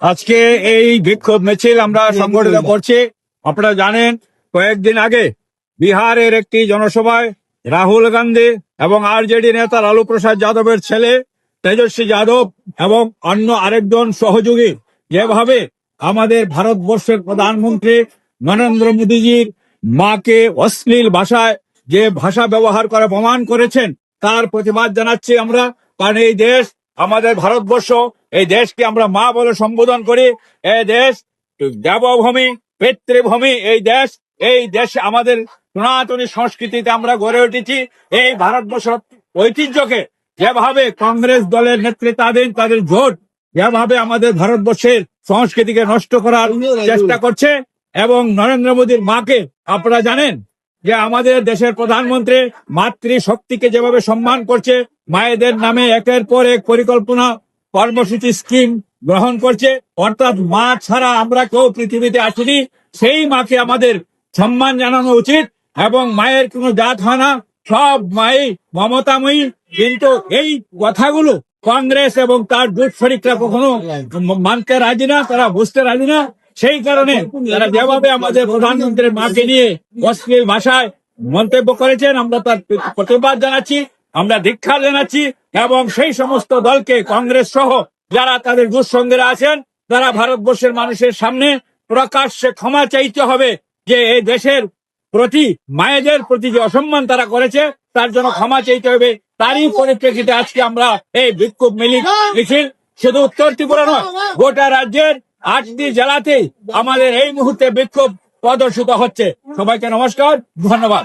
আজকে এই বিক্ষোভ মিছিল আমরা সংগঠিত করছি। আপনারা জানেন কয়েকদিন আগে বিহারের একটি জনসভায় রাহুল গান্ধী এবং আরজেডি নেতা লালু প্রসাদ যাদবের ছেলে তেজস্বী যাদব এবং অন্য আরেকজন সহযোগী যেভাবে আমাদের ভারতবর্ষের প্রধানমন্ত্রী নরেন্দ্র মোদীজির মাকে অশ্লীল ভাষায় যে ভাষা ব্যবহার করে প্রমাণ করেছেন, তার প্রতিবাদ জানাচ্ছি আমরা। কারণ এই দেশ আমাদের ভারতবর্ষ, এই দেশকে আমরা মা বলে সম্বোধন করি। এই দেশ দেবভূমি, পিতৃভূমি। এই দেশ আমাদের সনাতনী সংস্কৃতিতে আমরা গড়ে উঠেছি। এই ভারতবর্ষ ঐতিহ্যকে যেভাবে কংগ্রেস দলের নেতৃত্বাধীন তাদের জোট যেভাবে আমাদের ভারতবর্ষের সংস্কৃতিকে নষ্ট করার চেষ্টা করছে, এবং নরেন্দ্র মোদীর মাকে আপনারা জানেন যে আমাদের দেশের প্রধানমন্ত্রী মাতৃশক্তিকে যেভাবে সম্মান করছে, মায়েদের নামে একের পর এক পরিকল্পনা কর্মসূচি স্কিম গ্রহণ করছে, অর্থাৎ মা ছাড়া আমরা কেউ পৃথিবীতে আসিনি। সেই মাকে আমাদের সম্মান জানানো উচিত, এবং মায়ের কোনো জাত হয় না, সব মাই মমতাময়ী। কিন্তু এই কথাগুলো কংগ্রেস এবং তার জোট শরিকরা কখনো মানতে রাজি না, তারা বুঝতে রাজি না। সেই কারণে তারা যেভাবে আমাদের প্রধানমন্ত্রীর মাকে নিয়ে অশ্লীল ভাষায় মন্তব্য করেছেন, আমরা তার প্রতিবাদ জানাচ্ছি, আমরা ধিক্কার জানাচ্ছি। এবং সেই সমস্ত দলকে, কংগ্রেস সহ যারা তাদের জোট সঙ্গীরা আছেন, তারা ভারতবর্ষের মানুষের সামনে প্রকাশ্যে ক্ষমা চাইতে হবে যে এই দেশের প্রতি, মায়েদের প্রতি যে অসম্মান তারা করেছে, তার জন্য ক্ষমা চাইতে হবে। তারই পরিপ্রেক্ষিতে আজকে আমরা এই বিক্ষোভ মিছিল শুধু উত্তর ত্রিপুরা নয়, গোটা রাজ্যের 8টি জেলাতেই আমাদের এই মুহূর্তে বিক্ষোভ প্রদর্শিত হচ্ছে। সবাইকে নমস্কার, ধন্যবাদ।